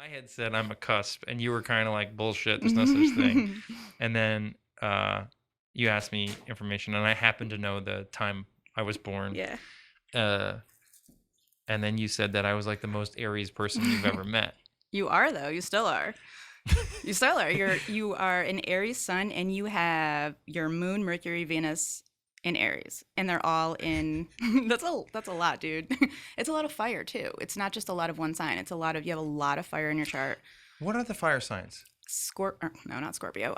I had said I'm a cusp, and you were kind of like, bullshit, there's no such thing. And then you asked me information, and I happened to know the time I was born. Yeah. And then you said that I was like the most Aries person you've ever met. You are, though. You still are. You still are. You are an Aries sun, and you have your moon, Mercury, Venus in Aries, and they're all in. That's a lot, dude. It's a lot of fire too. It's not just a lot of one sign. It's a lot of you have a lot of fire in your chart. What are the fire signs? No, not Scorpio.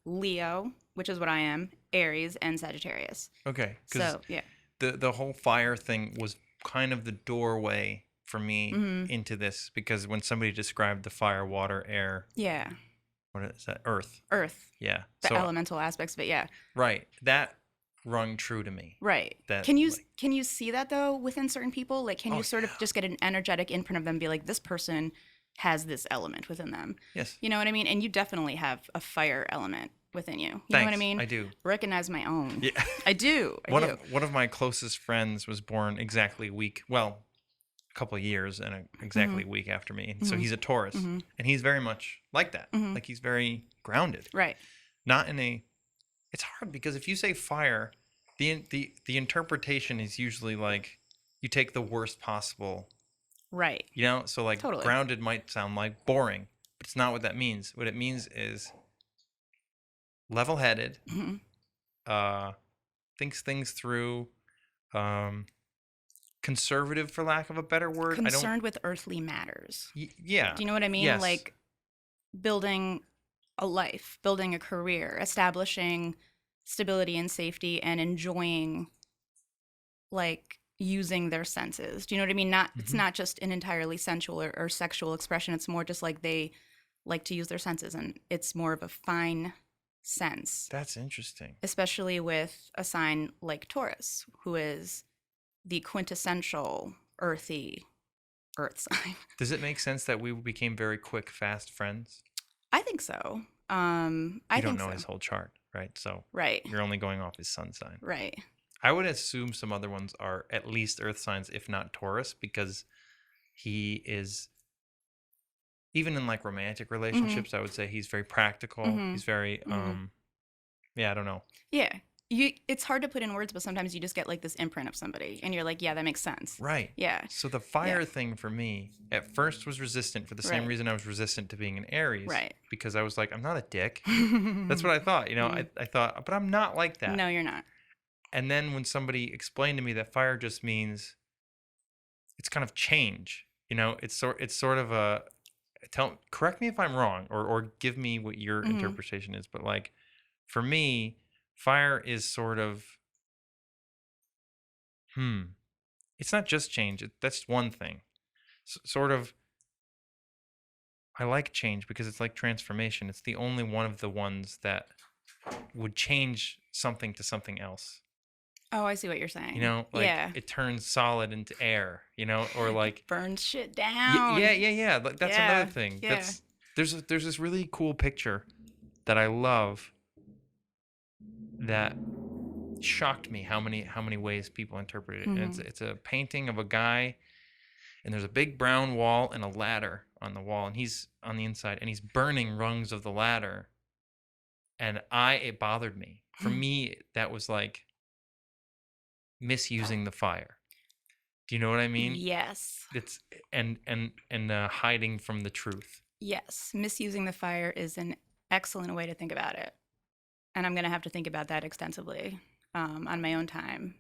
Leo, which is what I am, Aries, and Sagittarius. Okay, because So yeah, the whole fire thing was kind of the doorway for me into this, because when somebody described the fire, water, air, yeah, what is that? Earth. Yeah. the elemental aspects of it. Yeah, Right. That rung true to me. right. That, Can you see that though within certain people? Like, can you sort of just get an energetic imprint of them, and be like, this person has this element within them? Yes. You know what I mean? And you definitely have a fire element within you. You know what I mean? I do. Recognize my own. Yeah. I do. One of my closest friends was born exactly a couple of years and exactly a week after me. And so he's a Taurus, and he's very much like that. Like, he's very grounded. Right. Not in a. It's hard because if you say fire, the interpretation is usually like you take the worst possible. Right. You know, so like Totally. grounded might sound like boring, but it's not what that means. What it means is level-headed, thinks things through, conservative, for lack of a better word. Concerned with earthly matters. Yeah. Do you know what I mean? Yes. Like building a life, building a career, establishing stability and safety, and enjoying like using their senses. Do you know what I mean? It's not just an entirely sensual or sexual expression. It's more just like they like to use their senses, and it's more of a fine sense. That's interesting. Especially with a sign like Taurus, who is the quintessential earthy earth sign. Does it make sense that we became very quick, fast friends? I think so. You don't know his whole chart, right? So right. You're only going off his sun sign. Right. I would assume some other ones are at least earth signs, if not Taurus, because he is, even in like romantic relationships, I would say he's very practical. He's very, I don't know. Yeah. It's hard to put in words, but sometimes you just get like this imprint of somebody and you're like, yeah, that makes sense. Right. Yeah. So the fire thing for me at first was resistant for the same reason I was resistant to being an Aries. Right. Because I was like, I'm not a dick. That's what I thought. You know, I thought, but I'm not like that. No, you're not. And then when somebody explained to me that fire just means it's kind of change, you know, it's sort of a correct me if I'm wrong, or give me what your interpretation is. But like, for me, fire is sort of, it's not just change. That's one thing. Sort of, I like change because it's like transformation. It's the only one of the ones that would change something to something else. Oh, I see what you're saying. You know, like it turns solid into air, you know, or like burns shit down. Yeah. That's another thing. Yeah. There's this really cool picture that I love that shocked me how many ways people interpret it. And it's a painting of a guy, and there's a big brown wall and a ladder on the wall, and he's on the inside and he's burning rungs of the ladder. And it bothered me. For me, that was like misusing the fire. Do you know what I mean? Yes. It's and hiding from the truth. Yes, misusing the fire is an excellent way to think about it, and I'm gonna have to think about that extensively on my own time,